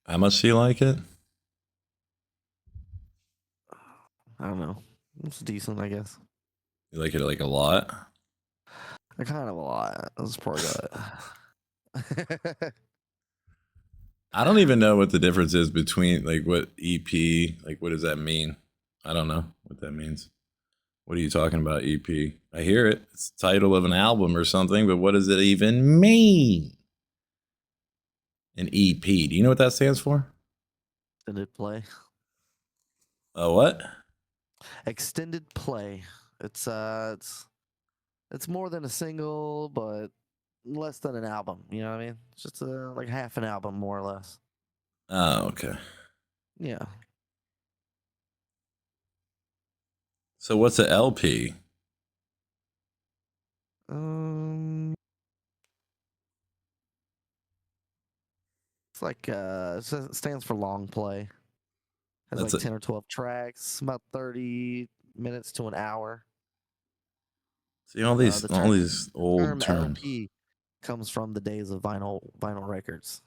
How much do you like it? I don't know. It's decent, I guess. You like it like a lot? I kind of a lot. That's part of it. I don't even know what the difference is between like what EP, like what does that mean? I don't know what that means. What are you talking about, EP? I hear it. It's the title of an album or something, but what does it even mean? An EP. Do you know what that stands for? Extended play. A what? Extended play. It's more than a single, but less than an album. You know what I mean? It's just like half an album, more or less. Oh, okay. Yeah. So what's a LP? Um, it's like it stands for long play. Has That's like it. 10 or 12 tracks, about 30 minutes to an hour. See all Uh, these the all term these old term terms. LP comes from the days of vinyl records.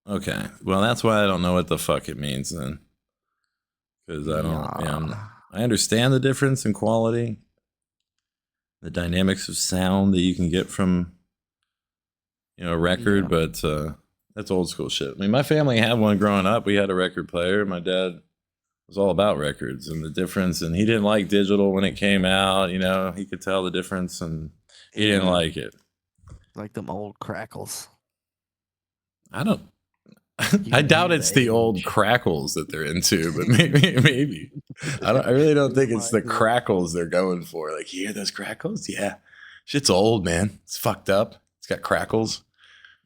Okay. Well, that's why I don't know what the fuck it means then. Because I don't, Yeah. I understand the difference in quality, the dynamics of sound that you can get from, a record, Yeah. but that's old school shit. I mean, my family had one growing up. We had a record player. My dad was all about records and the difference, and he didn't like digital when it came out. He could tell the difference, and he didn't Yeah. like it. Like them old crackles. I don't. You I can doubt hear it's the the old age. crackles that they're into, but maybe. I don't. I really don't It think it's the reminds me of, crackles they're going for. Like, you hear those crackles? Yeah, shit's old, man. It's fucked up. It's got crackles.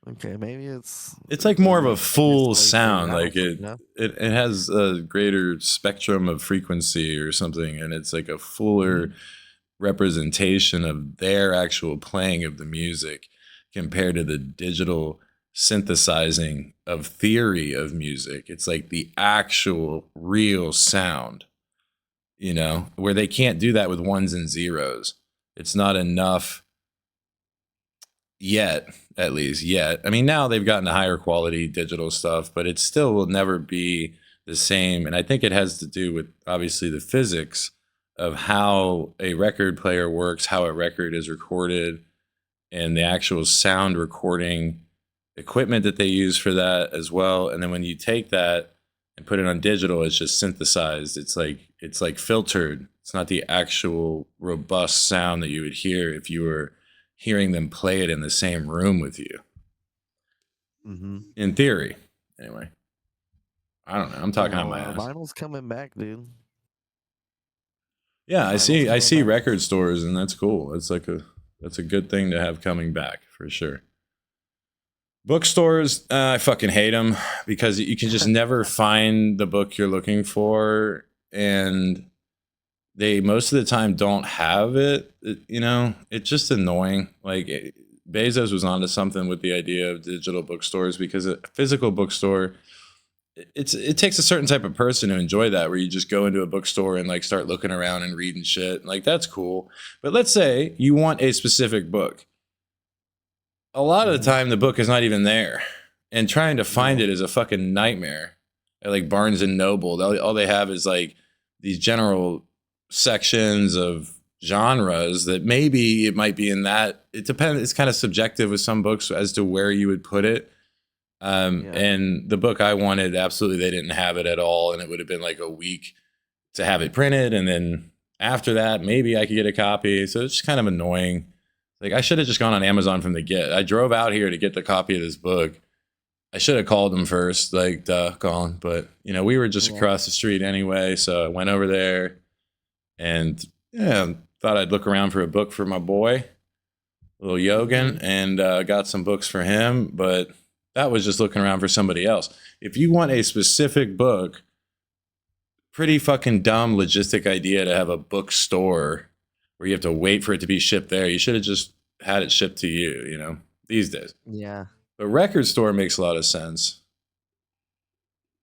okay, maybe it's It's like more of a I guess the full way you say it sound. now, Like it, you know? it, it has a greater spectrum of frequency or something, and it's like a fuller representation of their actual playing of the music compared to the digital synthesizing of theory of music. It's like the actual real sound, where they can't do that with ones and zeros. It's not enough yet, at least yet. I mean, now they've gotten to higher quality digital stuff, but it still will never be the same. And I think it has to do with obviously the physics of how a record player works, how a record is recorded, and the actual sound recording equipment that they use for that as well. And then when you take that and put it on digital, it's just synthesized. It's like filtered. It's not the actual robust sound that you would hear if you were hearing them play it in the same room with you. Mm-hmm. In theory, anyway. I don't know. I'm talking out my ass. Vinyl's coming back, dude. Yeah, I Vinyl's see. I coming see back. record stores, and that's cool. That's a good thing to have coming back for sure. Bookstores, I fucking hate them because you can just never find the book you're looking for, and they most of the time don't have it. It's just annoying. Like Bezos was onto something with the idea of digital bookstores because a physical bookstore, it takes a certain type of person to enjoy that, where you just go into a bookstore and like start looking around and reading shit. Like that's cool. But let's say you want a specific book. A lot of the time the book is not even there, and trying to find Yeah. it is a fucking nightmare. At like Barnes and Noble, all they have is like these general sections of genres that maybe it might be in that. It depends. It's kind of subjective with some books as to where you would put it. Yeah. And the book I wanted, absolutely, they didn't have it at all, and it would have been like a week to have it printed, and then after that, maybe I could get a copy. So it's just kind of annoying. Like I should have just gone on Amazon from the get. I drove out here to get the copy of this book. I should have called them first, like, duh, Colin. But we were just Yeah. across the street anyway, so I went over there and thought I'd look around for a book for my boy, little Yogan, and got some books for him. But that was just looking around for somebody else. If you want a specific book, pretty fucking dumb logistic idea to have a bookstore where you have to wait for it to be shipped there. You should have just had it shipped to you, these days. Yeah. But record store makes a lot of sense.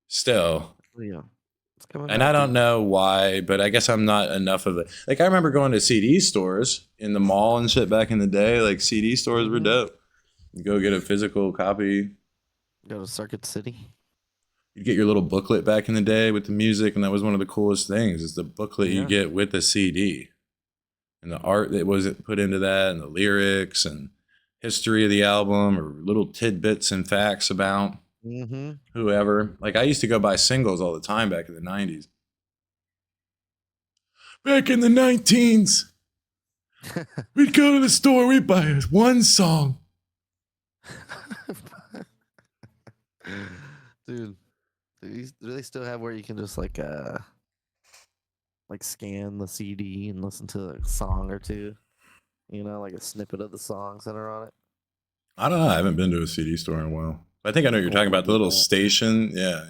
Still. Yeah. It's coming And back, I don't dude. know why, but I guess I'm not enough of it. Like I remember going to CD stores in the mall and shit back in the day. Like CD stores were dope. You go get a physical copy. Go to Circuit City. You'd get your little booklet back in the day with the music, and that was one of the coolest things is the booklet you Yeah. get with the CD and the art that was put into that and the lyrics and history of the album or little tidbits and facts about Mm-hmm. whoever. Like I used to go buy singles all the time back in the 90s. Back in the 19s, we'd go to the store, we'd buy one song. Dude, do they still have where you can just like scan the CD and listen to a song or two? You know, like a snippet of the songs that are on it. I don't know. I haven't been to a CD store in a while. I think I know what you're talking Walmart about. The did little that. station. Yeah.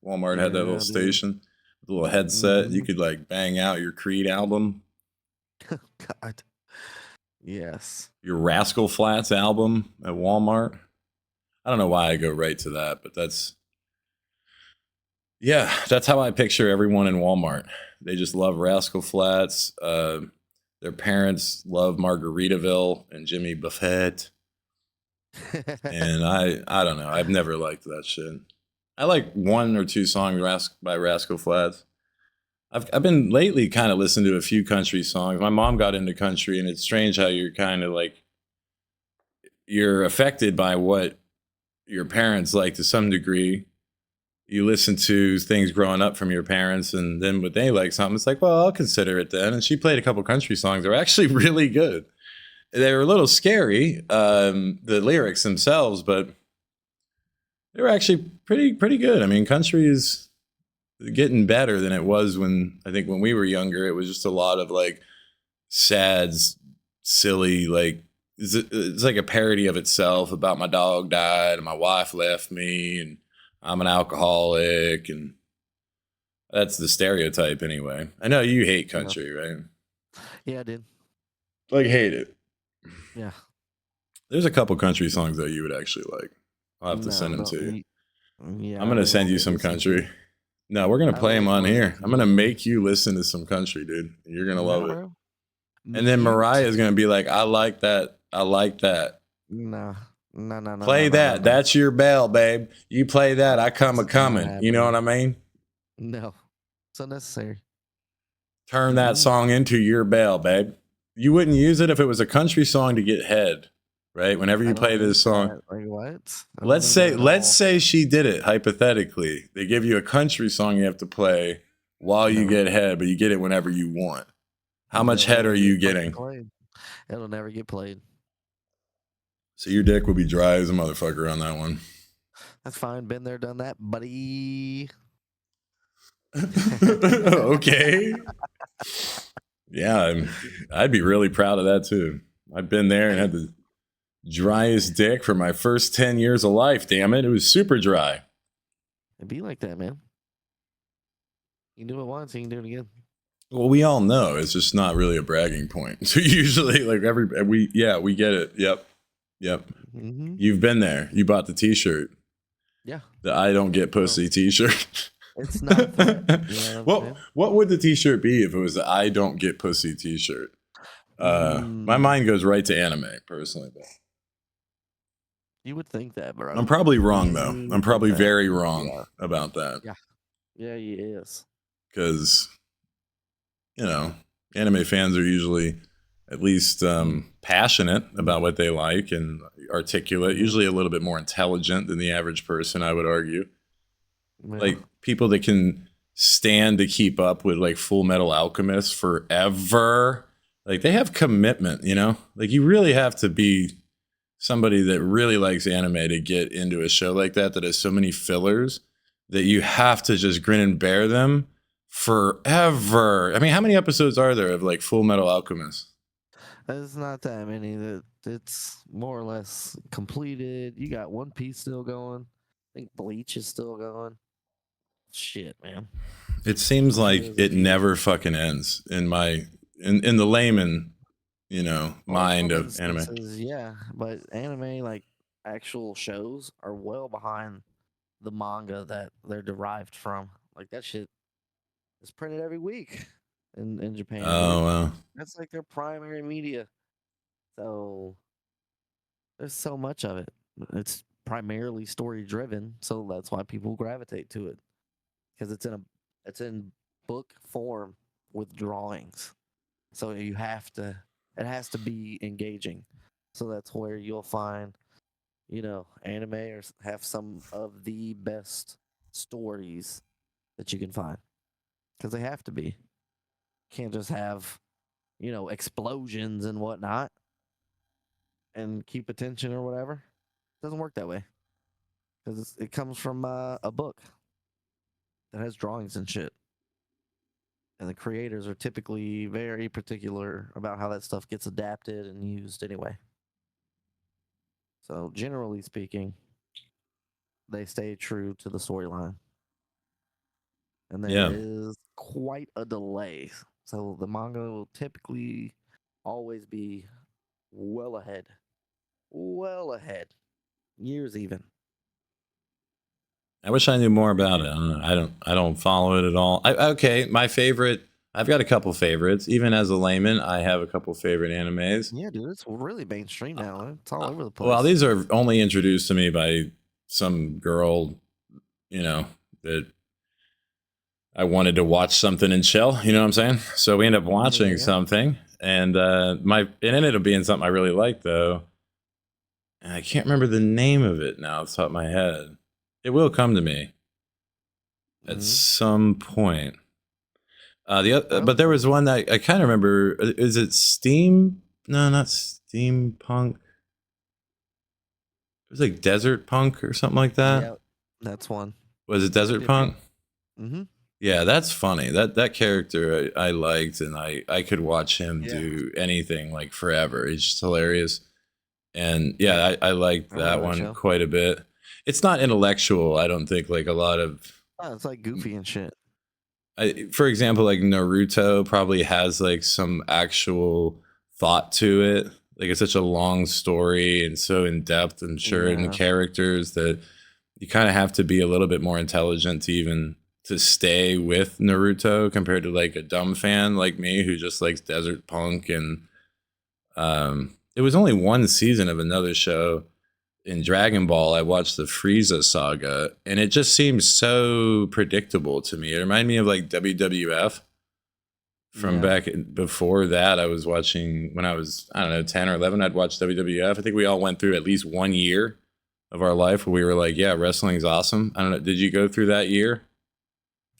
Walmart had that little Yeah, dude. station, the little headset. You Mm-hmm. could like bang out your Creed album, God. Yes. your Rascal Flats album at Walmart. I don't know why I go right to that, but that's how I picture everyone in Walmart. They just love Rascal Flats. Their parents love Margaritaville and Jimmy Buffett. And I don't know. I've never liked that shit. I like one or two songs by Rascal Flats. I've been lately kind of listening to a few country songs. My mom got into country, and it's strange how you're kind of like you're affected by what your parents like to some degree. You listen to things growing up from your parents, and then when they like something, it's like, well, I'll consider it then. And she played a couple country songs that were actually really good. They were a little scary, the lyrics themselves, but they were actually pretty good. I mean, country is getting better than it was when we were younger. It was just a lot of like sad, silly, like it's like a parody of itself about my dog died and my wife left me and I'm an alcoholic and that's the stereotype anyway. I know you hate Yeah. country, right? Yeah, I did. Like hate it. Yeah. There's a couple country songs that you would actually like. I'll have to No, send them to you. I'm yeah, gonna they send won't you be some listening to. country. No, we're gonna I play don't them even on listen here. to I'm gonna country. make you listen to some country, dude. You're gonna love No, it. bro. And then Mute. Mariah's gonna be like, "I like that. I like that. No. No, no, no, no, Play no, no, that. no. That's your bell, babe. You play that. I come a It's not coming. You know what happening. I mean? No. It's unnecessary. Turn that Mm-mm. song into your bell, babe. You wouldn't use it if it was a country song to get head, right? Whenever I you don't play need this song, that. Like what? I don't let's need that say at let's all. say she did it hypothetically. They give you a country song you have to play while you No. get head, but you get it whenever you want. How much No, head it'll are never get you fucking getting? played. It'll never get played. So your dick will be dry as a motherfucker on that one. That's fine. Been there, done that, buddy. Okay. Yeah, I'd be really proud of that too. I've been there and had the driest dick for my first 10 years of life. Damn it. It was super dry. It'd be like that, man. You can do it once, you can do it again. Well, we all know it's just not really a bragging point. So usually, like we get it. Yep. Mm-hmm. You've been there. You bought the T-shirt. Yeah. The I don't get pussy T-shirt. It's not a threat. You know what I'm saying? What would the T-shirt be if it was the I don't get pussy T-shirt? My mind goes right to anime, personally. But You would think that, bro. I'm probably wrong though. You I'm probably would think very that. wrong Yeah. about that. Yeah, he is. Because anime fans are usually at least passionate about what they like and articulate, usually a little bit more intelligent than the average person, I would argue. Yeah. Like people that can stand to keep up with like Full Metal Alchemist forever. Like they have commitment, like you really have to be somebody that really likes anime to get into a show like that has so many fillers that you have to just grin and bear them forever. I mean, how many episodes are there of like Full Metal Alchemist? It's not that many. It's more or less completed. You got One Piece still going. I think Bleach is still going. Shit, man. It seems like There's a it few. never fucking ends in the layman, mind Some of anime. instances, yeah, but anime, like actual shows, are well behind the manga that they're derived from. Like that shit is printed every week in Japan, Oh, dude. wow. That's like their primary media. So there's so much of it. It's primarily story driven, so that's why people gravitate to it because it's in book form with drawings. So it has to be engaging. So that's where you'll find, anime or have some of the best stories that you can find because they have to be. Can't just have, explosions and whatnot and keep attention or whatever. It doesn't work that way because it comes from a book that has drawings and shit. And the creators are typically very particular about how that stuff gets adapted and used anyway. So, generally speaking, they stay true to the storyline. And there Yeah. is quite a delay. So, the manga will typically always be well ahead. Well ahead. Years even. I wish I knew more about it. I don't follow it at all. Okay, my favorite. I've got a couple favorites. Even as a layman, I have a couple favorite animes. Yeah, dude, it's really mainstream now. It's all over the Well, place. these are only introduced to me by some girl, that I wanted to watch something and chill. You know what I'm saying? So we end up watching Yeah. something, and it ended up being something I really liked though. And I can't remember the name of it now off the top of my head. It will come to me at some point. But there was one that I kind of remember. Is it Steam? No, not Steampunk. It was like Desert Punk or something like that. Yeah, that's one. Was it Desert Punk? Mm-hmm. Yeah, that's funny. That character I liked, and I could watch him do anything like forever. He's just hilarious. And yeah, I liked that one show. quite a bit. It's not intellectual, I don't think, like a lot of. Oh, it's like goofy and shit. For example, like Naruto probably has like some actual thought to it. Like it's such a long story and so in depth and certain characters that you kind of have to be a little bit more intelligent to even to stay with Naruto compared to like a dumb fan like me who just likes Desert Punk. And it was only one season of another show. In Dragon Ball, I watched the Frieza saga, and it just seems so predictable to me. It reminded me of like WWF from back before that. I was watching when I was, I don't know, 10 or 11. I'd watched WWF. I think we all went through at least 1 year of our life where we were like, yeah, wrestling's awesome. I don't know. Did you go through that year?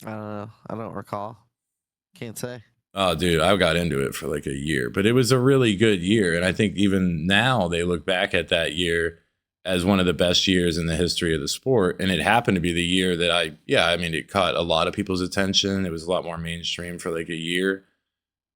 I don't know. I don't recall. Can't say. Oh, dude, I got into it for like a year, but it was a really good year. And I think even now they look back at that year as one of the best years in the history of the sport. And it happened to be the year that it caught a lot of people's attention. It was a lot more mainstream for like a year.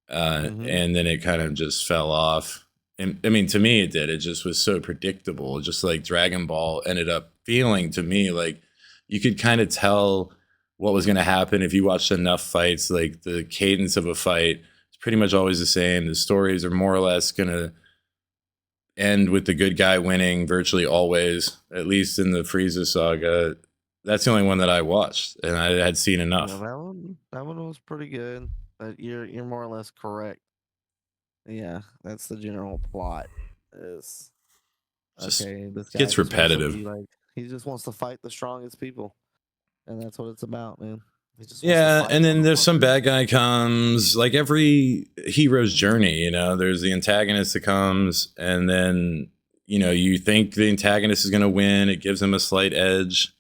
And then it kind of just fell off. And I mean, to me, it did. It just was so predictable. Just like Dragon Ball ended up feeling to me like you could kind of tell what was going to happen if you watched enough fights. Like the cadence of a fight is pretty much always the same. The stories are more or less going to end with the good guy winning virtually always, at least in the Frieza saga. That's the only one that I watched, and I had seen enough. Yeah, that one was pretty good, but you're more or less correct. Yeah, that's the general plot. Is Just this guy gets repetitive. He just wants to fight the strongest people, and that's what it's about, man. Yeah, and then there's some bad guy comes, like every hero's journey, there's the antagonist that comes, and then, you think the antagonist is going to win. It gives them a slight edge.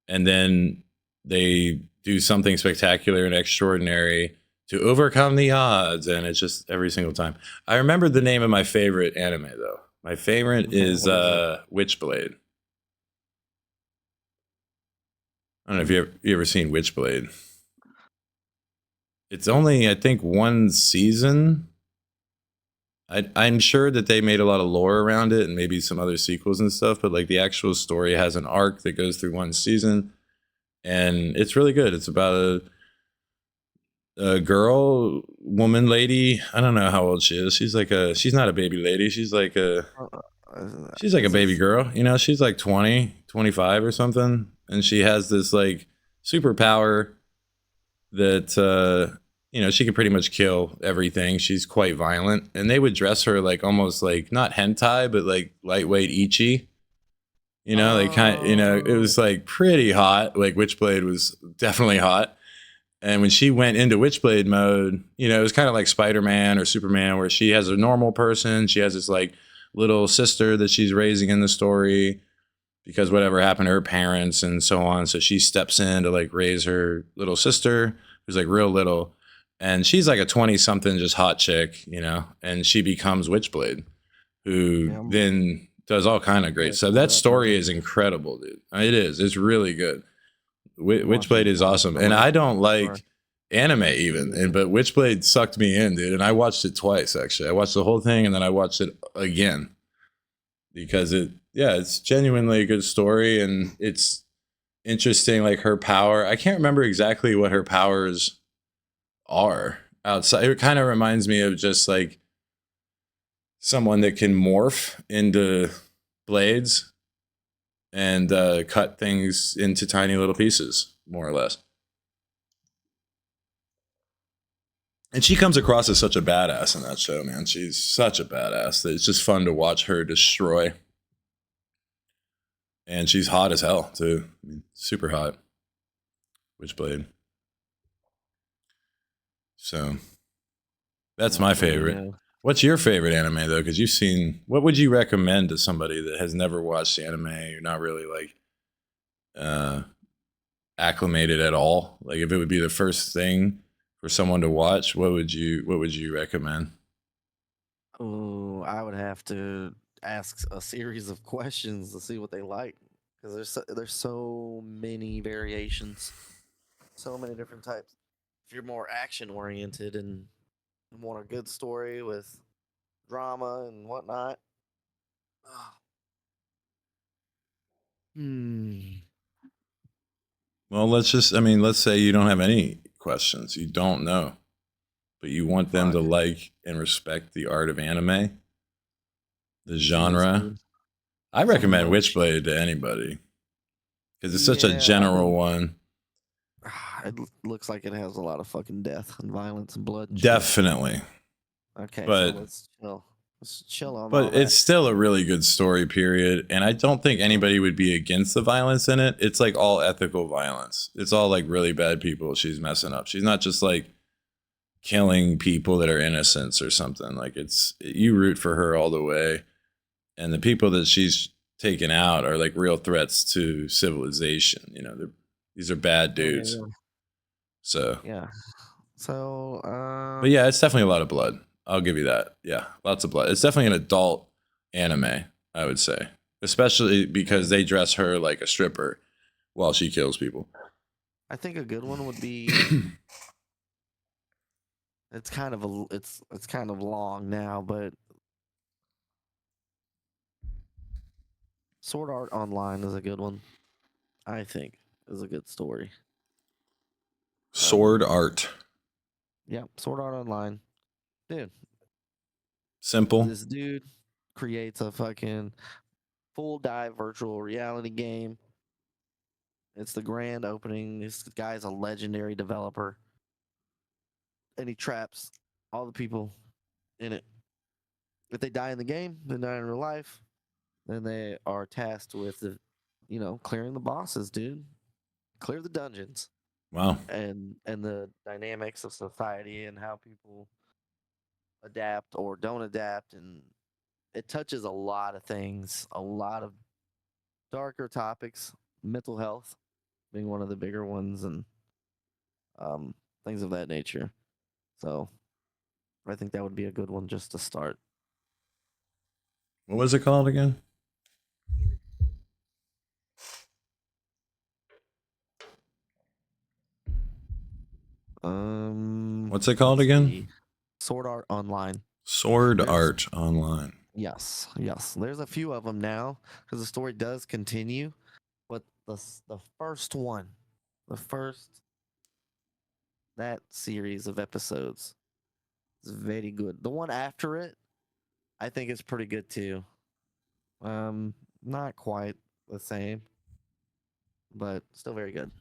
And then they do something spectacular and extraordinary to overcome the odds. And it's just every single time. I remember the name of my favorite anime, though. My favorite is Witchblade. I don't know if you ever seen Witchblade. It's only, I think, one season. I'm sure that they made a lot of lore around it and maybe some other sequels and stuff, but like the actual story has an arc that goes through one season, and it's really good. It's about a girl, woman, lady. I don't know how old she is. She's not a baby lady. She's like a baby girl. She's like 20, 25 or something, and she has this like superpower that she can pretty much kill everything. She's quite violent, and they would dress her like almost like not hentai, but like lightweight ichi. They it Oh, was like pretty hot. Like Witchblade was definitely hot. And when she went into Witchblade mode, it was kind of like Spider-Man or Superman, where she has a normal person. She has this like little sister that she's raising in the story because whatever happened to her parents and so on. So she steps in to like raise her little sister, who's like real little. And she's like a 20 something, just hot chick, and she becomes Witchblade, who yeah, then does all kind of great gotta stuff. pull That it up story now. is incredible, dude. It is. It's really good. I'm watching Witchblade it is now. awesome, I'm and like, I don't sorry. like anime even, but Witchblade sucked me in, dude. And I watched it twice actually. I watched the whole thing, and then I watched it again because it's genuinely a good story, and it's interesting. Like her power, I can't remember exactly what her powers are outside. It kind of reminds me of just like someone that can morph into blades and cut things into tiny little pieces, more or less. And she comes across as such a badass in that show, man. She's such a badass that it's just fun to watch her destroy. And she's hot as hell, too. I mean, super hot. Witchblade. So I'm that's my watching it favorite. now. What's your favorite anime, though? Because you've seen. What would you recommend to somebody that has never watched anime? You're not really like uh, acclimated at all. Like, if it would be the first thing for someone to watch, what would you recommend? Oh, I would have to ask a series of questions to see what they like because there's so many variations, so many different types. If you're more action oriented and want a good story with drama and whatnot, ah, hmm, Well, let's say you don't have any questions. You don't know, but you want them to fuck, like and respect the art of anime, the jeez, genre. dude, I so recommend much. Witchblade to anybody because it's such a Yeah, I general think one. looks like it has a lot of fucking death and violence and blood and shit. Definitely. Okay, so But let's chill. Let's chill on all but it's that. still a really good story period, and I don't think anybody would be against the violence in it. It's like all ethical violence. It's all like really bad people she's messing up. She's not just like killing people that are innocents or something. Like you root for her all the way, and the people that she's taken out are like real threats to civilization. These are bad Yeah, yeah, dudes. yeah. So, Yeah. So, but yeah, it's definitely a lot of blood. I'll give you that. Yeah, lots of blood. It's definitely an adult anime, I would say, especially because they dress her like a stripper while she kills people. I think a good one would be. It's kind of long now, but Sword Art Online is a good one. I think is a good story. Sword Um, art, yeah, Sword Art Online, dude. simple. This dude creates a fucking full dive virtual reality game. It's the grand opening. This guy's a legendary developer, and he traps all the people in it. If they die in the game, they die in real life. Then they are tasked with, clearing the bosses, dude. Clear the dungeons, Wow. and the dynamics of society and how people adapt or don't adapt, and it touches a lot of things, a lot of darker topics, mental health being one of the bigger ones, and um, things of that nature. So I think that would be a good one just to start. What was it called again? What's it called Let's again? see. Sword Art Online. Sword There's Art Online. Yes, yes. There's a few of them now because the story does continue, but the first one, the first that series of episodes is very good. The one after it, I think is pretty good too. Not quite the same, but still very good.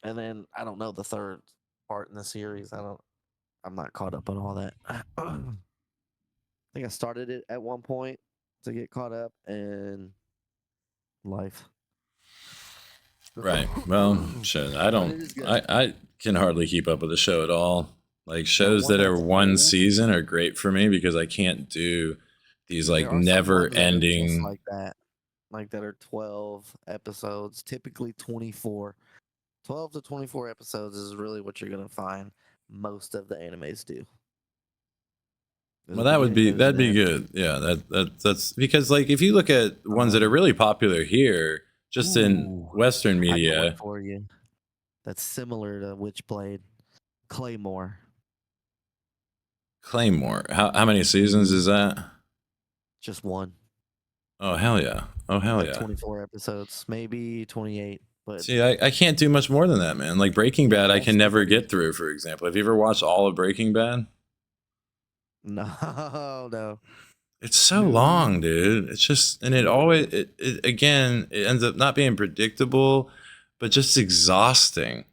And then I don't know the third part in the series. I'm not caught up on all that. I think I started it at one point to get caught up, and life. Right. Well, shit. I But don't. it is good. I can hardly keep up with the show at all. Like The shows one that are that's one old, season are great for me because I can't do these like there are some never ones that are just ending. like that, like that are 12 episodes, typically 24. 12 to 24 episodes is really what you're going to find most of the animes do. There's Well, a beginning, there's that'd an be end. good. Yeah, that's because like if you look at ones that are Um, really popular here, just in ooh, Western I got one media, for you that's similar to Witchblade. Claymore. Claymore. How many seasons is that? Just one. Oh hell yeah! Oh hell Like yeah! 24 episodes, maybe 28. But See, I can't do much more than that, man. Like Breaking yeah, Bad, I that's can never pretty. get through. For example, have you ever watched all of Breaking Bad? No, no, It's so no. long, dude. It's just, and it always, it again, it ends up not being predictable, but just exhausting.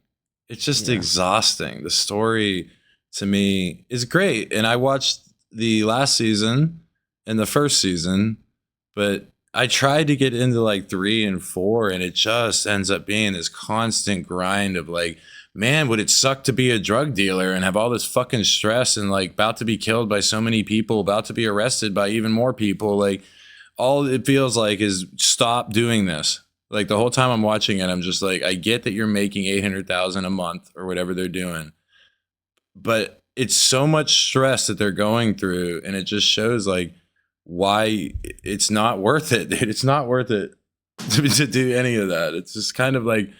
It's just Yeah. exhausting. The story to me is great. And I watched the last season and the first season, but I tried to get into like 3 and 4, and it just ends up being this constant grind of like, man, would it suck to be a drug dealer and have all this fucking stress and like about to be killed by so many people, about to be arrested by even more people. Like, all it feels like is stop doing this. Like the whole time I'm watching it, I'm just like, I get that you're making 800,000 a month or whatever they're doing, but it's so much stress that they're going through, and it just shows like why it's not worth it, dude. It's not worth it to do any of that. It's just kind of like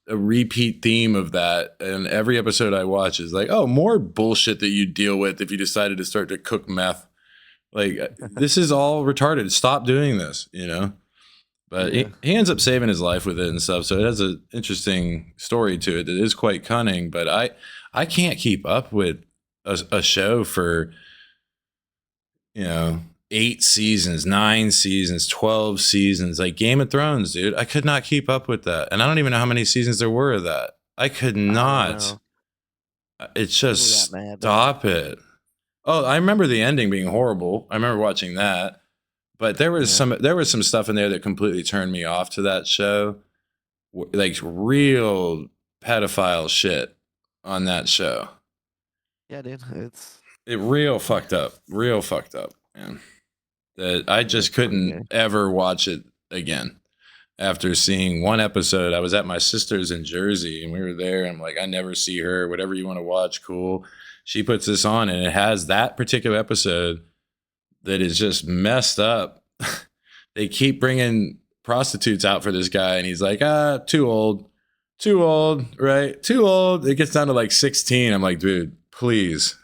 a repeat theme of that, and every episode I watch is like, oh, more bullshit that you deal with if you decided to start to cook meth. Like this is all retarded. Stop doing this, you know. But Yeah. he ends up saving his life with it and stuff. So it has an interesting story to it that is quite cunning. But I can't keep up with a show for, you know, 8 seasons, 9 seasons, 12 seasons, like Game of Thrones, dude. I could not keep up with that. And I don't even know how many seasons there were of that. I could I don't not. know. It's People got just mad though. stop it. Oh, I remember the ending being horrible. I remember watching that. But Yeah. there was some stuff in there that completely turned me off to that show. Like real pedophile shit on that show. Yeah, dude. It's It real fucked up, man. That I yeah, just it's pretty couldn't gay. ever watch it again. After seeing one episode, I was at my sister's in Jersey and we were there. And I'm like, I never see her. Whatever you want to watch, cool. She puts this on and it has that particular episode that is just messed up. They keep bringing prostitutes out for this guy, and he's like, too old, right? Too old. It gets down to like 16. I'm like, dude, please,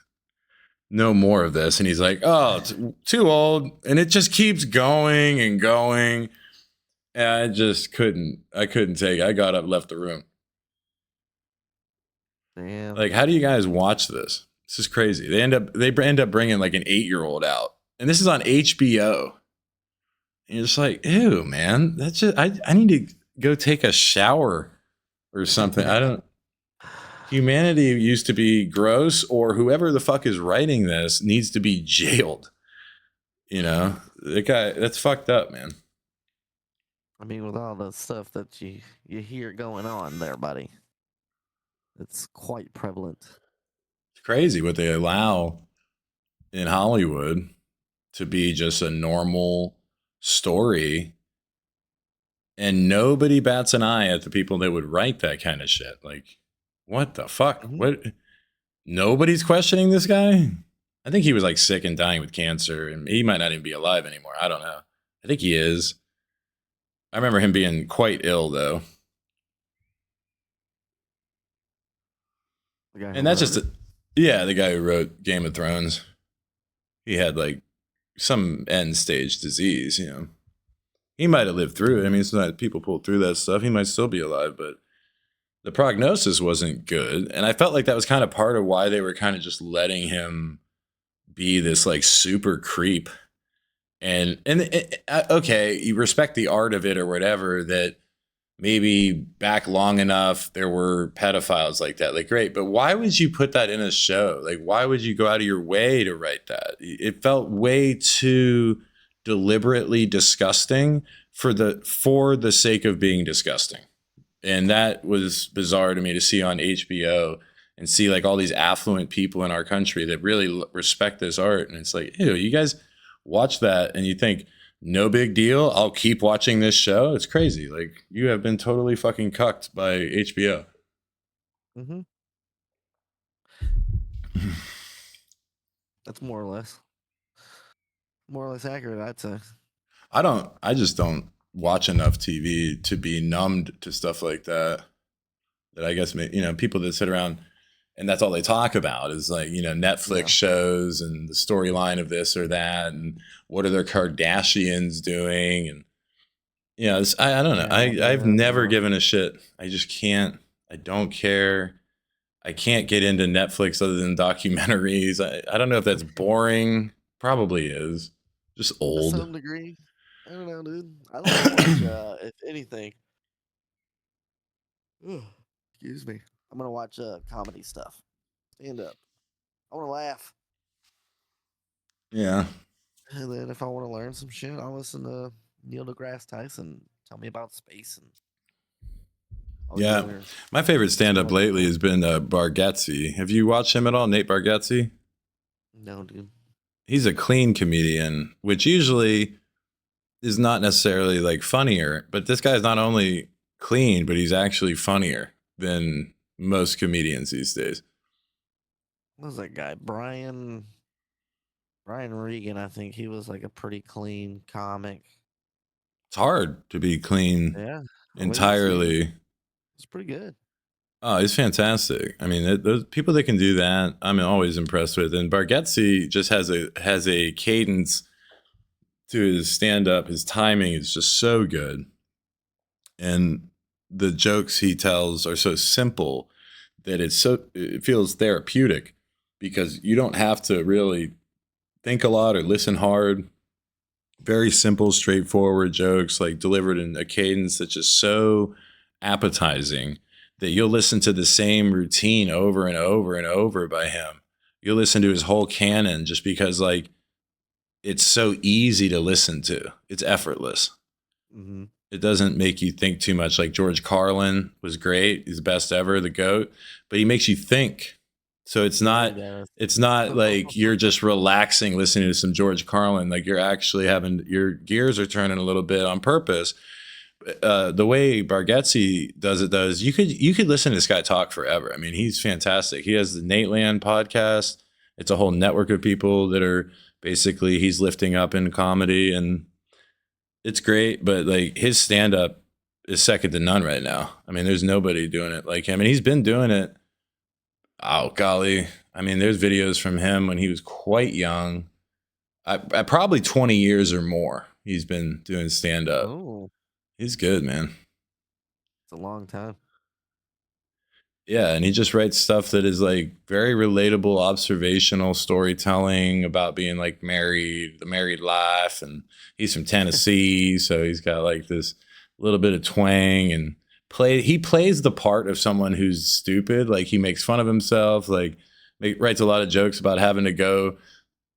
no more of this. And he's like, oh, too old. And it just keeps going and going. And I just couldn't, I couldn't take it. I got up, left the room. Damn. Like, how do you guys watch this? This is crazy. They end up bringing like an 8-year-old out, and this is on HBO. And you're just like, ew, man. That's just I need to go take a shower or something. I don't. Humanity used to be gross, or whoever the fuck is writing this needs to be jailed. You know, the guy that's fucked up, man. I mean, with all the stuff that you hear going on there, buddy, it's quite prevalent. It's crazy what they allow in Hollywood to be just a normal story, and nobody bats an eye at the people that would write that kind of shit. Like, what the fuck? Mhm. What? Nobody's questioning this guy. I think he was like sick and dying with cancer, and he might not even be alive anymore. I don't know. I think he is. I remember him being quite ill though, The guy who and that's wrote just it. yeah, the guy who wrote Game of Thrones. He had like some end stage disease. You know, he might have lived through it. I mean, it's not people pulled through that stuff. He might still be alive, but the prognosis wasn't good, and I felt like that was kind of part of why they were kind of just letting him be this like super creep. Okay, you respect the art of it or whatever, that maybe back long enough there were pedophiles like that, like great, but why would you put that in a show? Like why would you go out of your way to write that? It felt way too deliberately disgusting for the sake of being disgusting. And that was bizarre to me to see on HBO and see like all these affluent people in our country that really respect this art. And it's like, ew, you guys watch that and you think, no big deal. I'll keep watching this show. It's crazy. Like you have been totally fucking cucked by HBO. Mm-hmm. That's more or less accurate, I'd say. I just don't watch enough TV to be numbed to stuff like that. That I guess, people that sit around and that's all they talk about is like, Netflix Yeah. shows and the storyline of this or that. And what are their Kardashians doing? And, I don't know. Yeah, I've man. never given a shit. I just can't. I don't care. I can't get into Netflix other than documentaries. I don't know if that's boring. Probably is. Just To old. some degree. I don't know, dude. I like to watch, if anything. Ugh, excuse me. I'm gonna watch comedy stuff. Stand up. I want to laugh. Yeah. And then if I want to learn some shit, I'll listen to Neil deGrasse Tyson tell me about space and all these Yeah. other My favorite stand up smart lately people. has been Bargatze. Have you watched him at all? Nate Bargatze? No, dude. He's a clean comedian, which usually is not necessarily like funnier, but this guy's not only clean, but he's actually funnier than most comedians these days. What was that guy? Brian Regan, I think he was like a pretty clean comic. It's hard to be clean Yeah. Well, entirely. it's pretty good. Oh, he's fantastic. I mean, those people that can do that, I'm always impressed with. And Bargatze just has a cadence to his stand up. His timing is just so good, and the jokes he tells are so simple that it feels therapeutic because you don't have to really think a lot or listen hard. Very simple, straightforward jokes, like delivered in a cadence that's just so appetizing that you'll listen to the same routine over and over and over by him. You'll listen to his whole canon just because, like, it's so easy to listen to. It's effortless. Mm-hmm. It doesn't make you think too much. Like George Carlin was great. He's the best ever, the GOAT, but he makes you think. So it's Yeah, he not does. it's not like you're just relaxing listening to some George Carlin. Like you're actually having your gears are turning a little bit on purpose. The way Bargatze does it though is you could listen to this guy talk forever. I mean, he's fantastic. He has the Nate Land podcast. It's a whole network of people that are basically he's lifting up in comedy, and it's great. But like his stand up is second to none right now. I mean, there's nobody doing it like him, and he's been doing it. Oh golly, I mean, there's videos from him when he was quite young. I probably 20 years or more. He's been doing stand up. Oh, He's good, man. it's a long time. Yeah, and he just writes stuff that is like very relatable, observational storytelling about being like married, the married life, and he's from Tennessee, so he's got like this little bit of twang and he plays the part of someone who's stupid, like he makes fun of himself, like writes a lot of jokes about having to go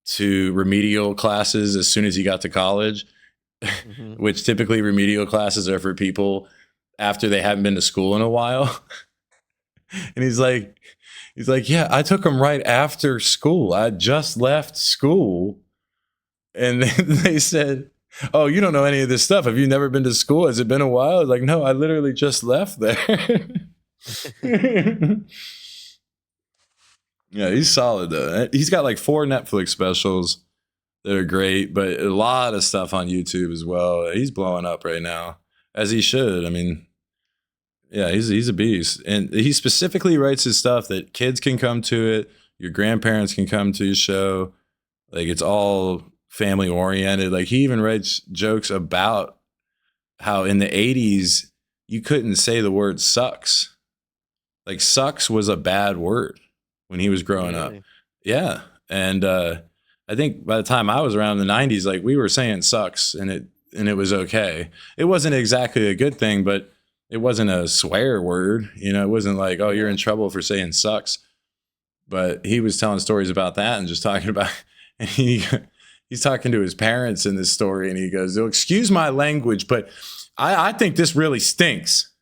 to remedial classes as soon as he got to college, Mm-hmm. which typically remedial classes are for people after they haven't been to school in a while. And he's like, yeah, I took them right after school. I just left school. And then they said, oh, you don't know any of this stuff. Have you never been to school? Has it been a while? I was like, no, I literally just left there. Yeah, he's solid though. He's got like 4 Netflix specials that are great, but a lot of stuff on YouTube as well. He's blowing up right now, as he should. I mean, yeah, he's a beast, and he specifically writes his stuff that kids can come to it. Your grandparents can come to his show. Like it's all family oriented. Like he even writes jokes about how in the '80s you couldn't say the word sucks. Like sucks was a bad word when he was growing up. Really? Yeah, and I think by the time I was around in the '90s, like we were saying sucks, and it was okay. It wasn't exactly a good thing, but it wasn't a swear word. It wasn't like, oh, you're Yeah. in trouble for saying sucks. But he was telling stories about that and just talking about, and he's talking to his parents in this story, and he goes, "Oh, excuse my language, but I think this really stinks."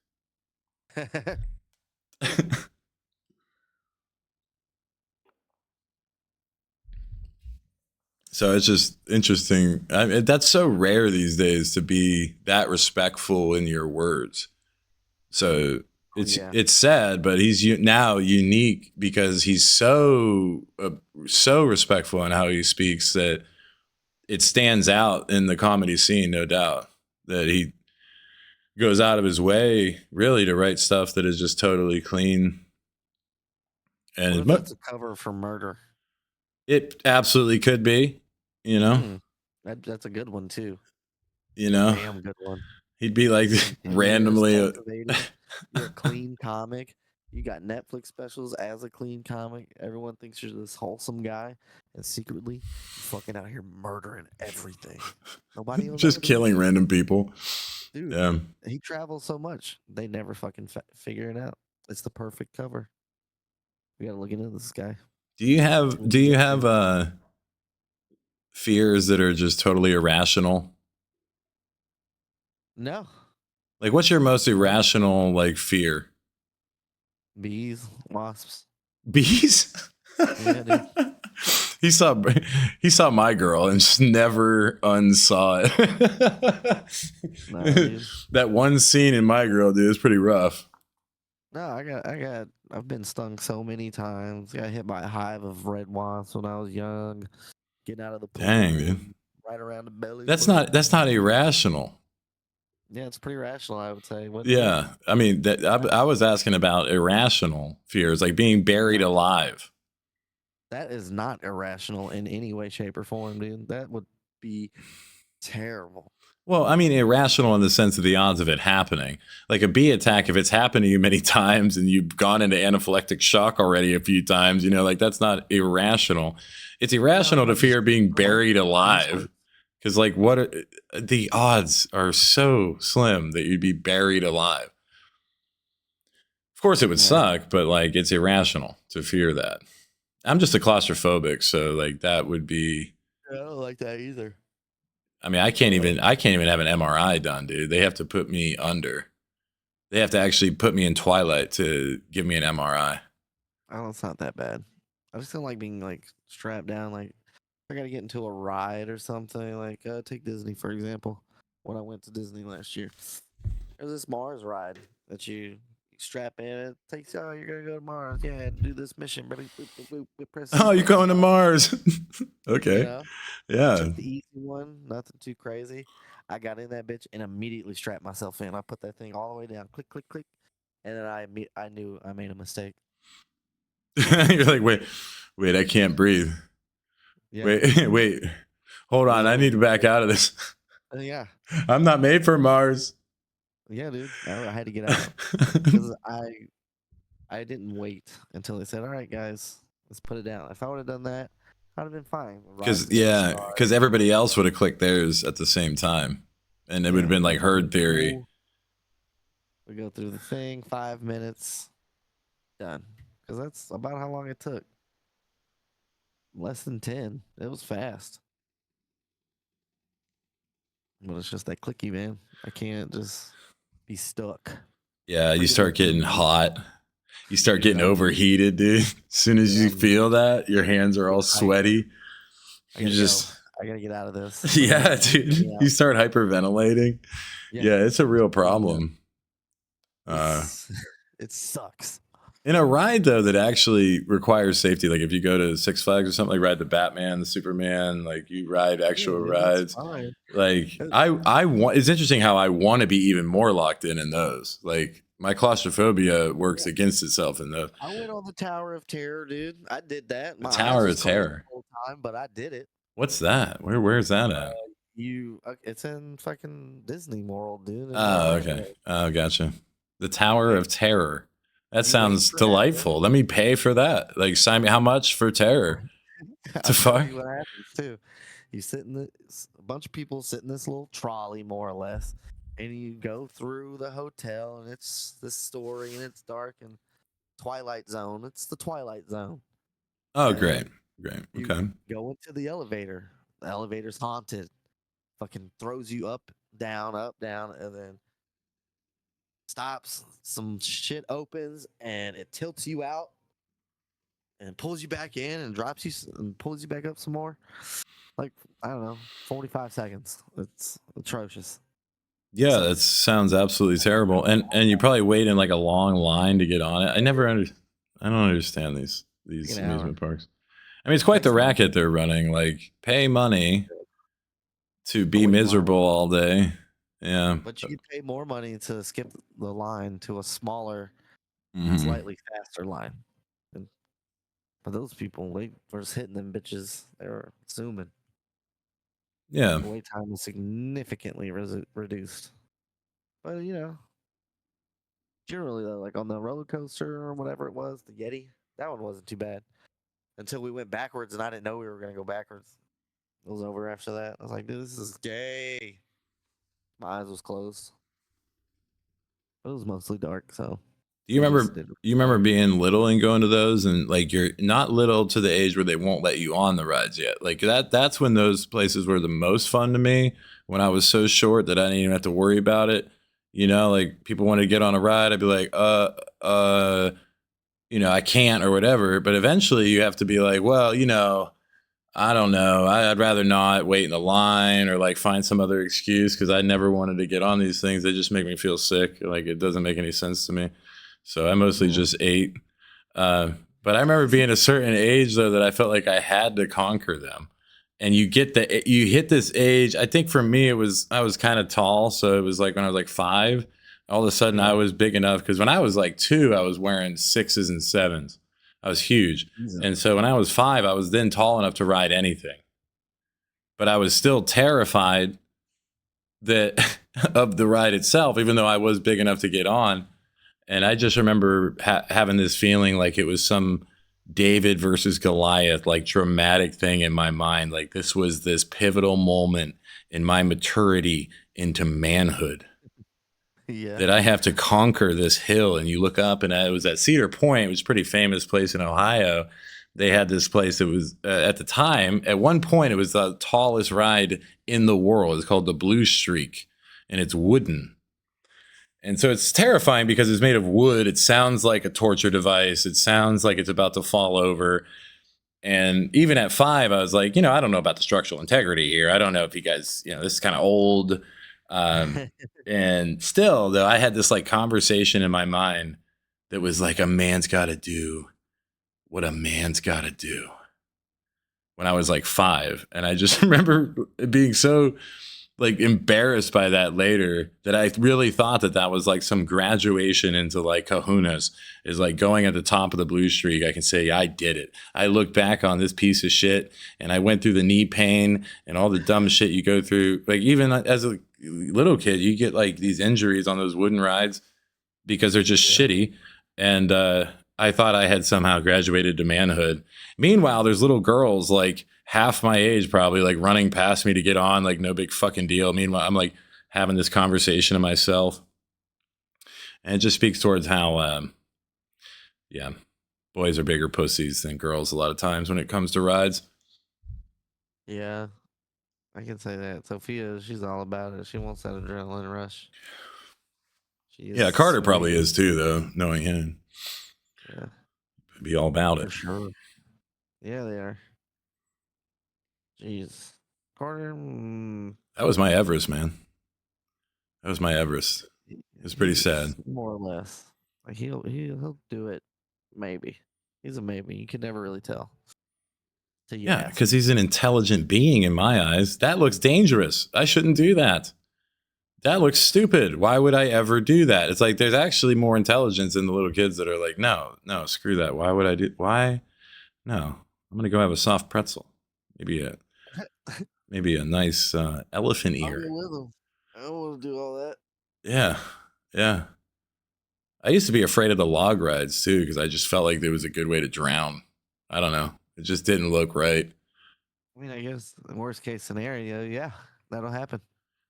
So it's just interesting. I mean, that's so rare these days to be that respectful in your words. So Yeah. it's sad, but he's now unique because he's so respectful in how he speaks that it stands out in the comedy scene, no doubt. That he goes out of his way really to write stuff that is just totally clean. What And if it's a cover for Murder? it absolutely could be, you know, That's a good one too. you A know, damn good one. he'd be like It's been 10 years randomly. cultivating. You're a clean comic. You got Netflix specials as a clean comic. Everyone thinks you're this wholesome guy, and secretly, you're fucking out here murdering everything. Nobody will Just never believe killing it. random people. Dude, Yeah. he travels so much. They never fucking figure it out. It's the perfect cover. We gotta look into this guy. Do you have fears that are just totally irrational? No. Like what's your most irrational like fear? Bees, wasps. Bees? Yeah, dude. he saw he saw my girl and just never unsaw it. Nah, dude. That one scene in My Girl, dude, is pretty rough. No, I've been stung so many times. Got hit by a hive of red wasps when I was young. Getting out of the pool, Dang, dude. right around the belly. That's not irrational. Yeah, it's pretty rational, I would say. Wouldn't Yeah, I mean, I was asking about irrational fears, like being buried alive. that is not irrational in any way, shape, or form, dude. That would be terrible. Well, I mean, irrational in the sense of the odds of it happening. Like a bee attack, if it's happened to you many times and you've gone into anaphylactic shock already a few times, you know, like that's not irrational. It's irrational to fear being buried alive. Because, like, the odds are so slim that you'd be buried alive. Of course, it would suck, but like, it's irrational to fear that. I'm just a claustrophobic, so like, that would be. Yeah, I don't like that either. I mean, I can't even have an MRI done, dude. They have to put me under. They have to actually put me in twilight to give me an MRI. Oh, it's not that bad. I just don't like being like strapped down. Like I gotta get into a ride or something. Like take Disney for example. When I went to Disney last year, there's this Mars ride that you strap in. It takes you. Oh, you're gonna go to Mars. Yeah, do this mission. Boop, boop, boop, boop, press these Oh, you're buttons, going to Mars? Okay. You know, Yeah. took the easy one. Nothing too crazy. I got in that bitch and immediately strapped myself in. I put that thing all the way down. Click, click, click, and then I knew I made a mistake. You're like, wait, I can't breathe. Yeah. Wait, hold on. I need to back out of this. Yeah. I'm not made for Mars. Yeah, dude. I had to get out because I didn't wait until they said, "All right, guys, let's put it down." If I would have done that, I'd have been fine. Because everybody else would have clicked theirs at the same time, and it would have been like herd theory. We go through the thing, 5 minutes, done. Because that's about how long it took. Less than 10. It was fast. But it's just that clicky, man. I can't just be stuck. Yeah, you start getting hot. You start getting overheated, dude. As soon as you feel that, your hands are all sweaty. I gotta get out of this. Yeah, dude. You start hyperventilating. Yeah, it's a real problem. It sucks. In a ride though that actually requires safety, like if you go to Six Flags or something, like ride the Batman, the Superman, like you ride actual rides. Like I want. It's interesting how I want to be even more locked in those. Like my claustrophobia works against itself in those. I went on the Tower of Terror, dude. I did that. The Tower of Terror. The whole time, but I did it. What's that? Where's that at? It's in fucking Disney World, dude. Oh, okay. Oh, gotcha. The Tower of Terror. That sounds delightful. Let me pay for that. Like, sign me. How much for terror? To fuck. What happens too? You sit in a bunch of people sit in this little trolley, more or less, and you go through the hotel, and it's this story, and it's dark and Twilight Zone. It's the Twilight Zone. Oh, great. Okay. You go into the elevator. the elevator's haunted. Fucking throws you up, down, and then stops. Some shit opens and it tilts you out and pulls you back in and drops you and pulls you back up some more. Like, I don't know, 45 seconds. It's atrocious. Yeah, that Sucks. sounds absolutely terrible. And you probably wait in like a long line to get on it. I don't understand these Like an hour. amusement parks. I mean, it's quite the Takes an hour. racket they're running. Like, pay money to To be wait in line. miserable all day. Yeah. But you could pay more money to skip the line to a smaller, Mhm. slightly faster line. And for those people, they were just hitting them bitches. They were zooming. Yeah. The wait time was significantly reduced. But generally though, like on the roller coaster or whatever it was, the Yeti, that one wasn't too bad. Until we went backwards, and I didn't know we were gonna go backwards. It was over after that. I was like, dude, this is gay. My eyes was closed. It was mostly dark, so Do you they just remember did. you remember being little and going to those, and like you're not little to the age where they won't let you on the rides yet. Like that's when those places were the most fun to me, when I was so short that I didn't even have to worry about it. Like people wanted to get on a ride, I'd be like, I can't or whatever. But eventually you have to be like, well, I don't know. I'd rather not wait in the line or like find some other excuse because I never wanted to get on these things. They just make me feel sick. Like it doesn't make any sense to me. So I mostly Yeah. just ate. But I remember being a certain age though that I felt like I had to conquer them. And you hit this age. I think for me I was kind of tall, so it was like when I was like 5. All of a sudden I Yeah. was big enough because when I was like 2, I was wearing 6s and 7s. I was huge. Jesus. And so when I was 5, I was then tall enough to ride anything. But I was still terrified that of the ride itself, even though I was big enough to get on. And I just remember having this feeling like it was some David versus Goliath, like dramatic thing in my mind. Like this was this pivotal moment in my maturity into manhood. Yeah. That I have to conquer this hill. And you look up, and it was at Cedar Point, which was a pretty famous place in Ohio. They had this place that was, at the time, at one point, it was the tallest ride in the world. It's called the Blue Streak, and it's wooden. And so it's terrifying because it's made of wood. It sounds like a torture device. It sounds like it's about to fall over. And even at 5, I was like, I don't know about the structural integrity here. I don't know if you guys, this is kind of old. And still, though, I had this like conversation in my mind that was like, a man's got to do what a man's got to do, when I was like 5. And I just remember being so like embarrassed by that later, that I really thought that was like some graduation into like kahunas, is like going at the top of the Blue Streak. I can say I did it. I look back on this piece of shit, and I went through the knee pain and all the dumb shit you go through. Like even as a little kid, you get like these injuries on those wooden rides because they're just shitty. And I thought I had somehow graduated to manhood. Meanwhile, there's little girls like half my age probably like running past me to get on, like no big fucking deal. Meanwhile, I'm like having this conversation to myself. And it just speaks towards how, boys are bigger pussies than girls a lot of times when it comes to rides. Yeah. I can say that. Sophia, she's all about it. She wants that adrenaline rush. Yeah, Carter probably is too, though, knowing him. Yeah. Be all about it. For sure. Yeah, they are. Jeez. Carter. That was my Everest, man. That was my Everest. It's pretty sad. More or less. Like he'll do it. Maybe. He's a maybe. You can never really tell. Yeah, because he's an intelligent being in my eyes. That looks dangerous. I shouldn't do that. That looks stupid. Why would I ever do that? It's like there's actually more intelligence in the little kids that are like, no, screw that. Why would I do? Why? No, I'm gonna go have a soft pretzel. Maybe a nice elephant ear. I'll go with him. I don't want to do all that. Yeah. I used to be afraid of the log rides too, because I just felt like there was a good way to drown. I don't know. It just didn't look right. I mean, I guess the worst case scenario, yeah, that'll happen.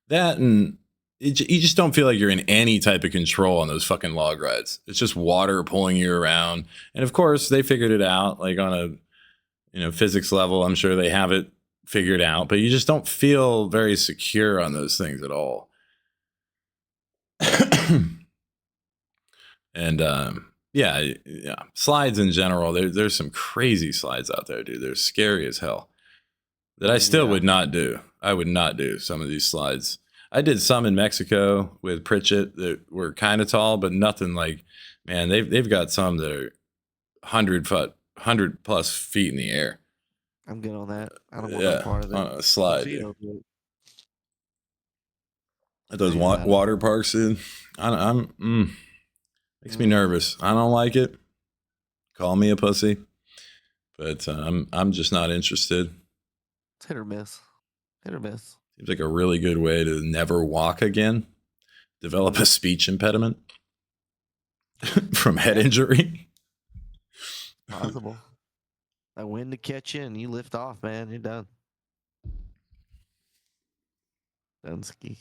That, and you just don't feel like you're in any type of control on those fucking log rides. It's just water pulling you around. And of course, they figured it out, like on a physics level. I'm sure they have it figured out, but you just don't feel very secure on those things at all. And yeah, slides in general. There's some crazy slides out there, dude. They're scary as hell. That I still would not do. I would not do some of these slides. I did some in Mexico with Pritchett that were kind of tall, but nothing like, man, they've got some that are 100+ feet in the air. I'm good on that. I don't want no part of it. On a slide, dude. Tito do it. At those Tell you about it. water parks, dude. Makes me nervous. I don't like it. Call me a pussy, but I'm just not interested. It's hit or miss. Hit or miss. Seems like a really good way to never walk again. Develop a speech impediment from head injury. Possible. That wind to catch you and you lift off, man. You're done. Doneski.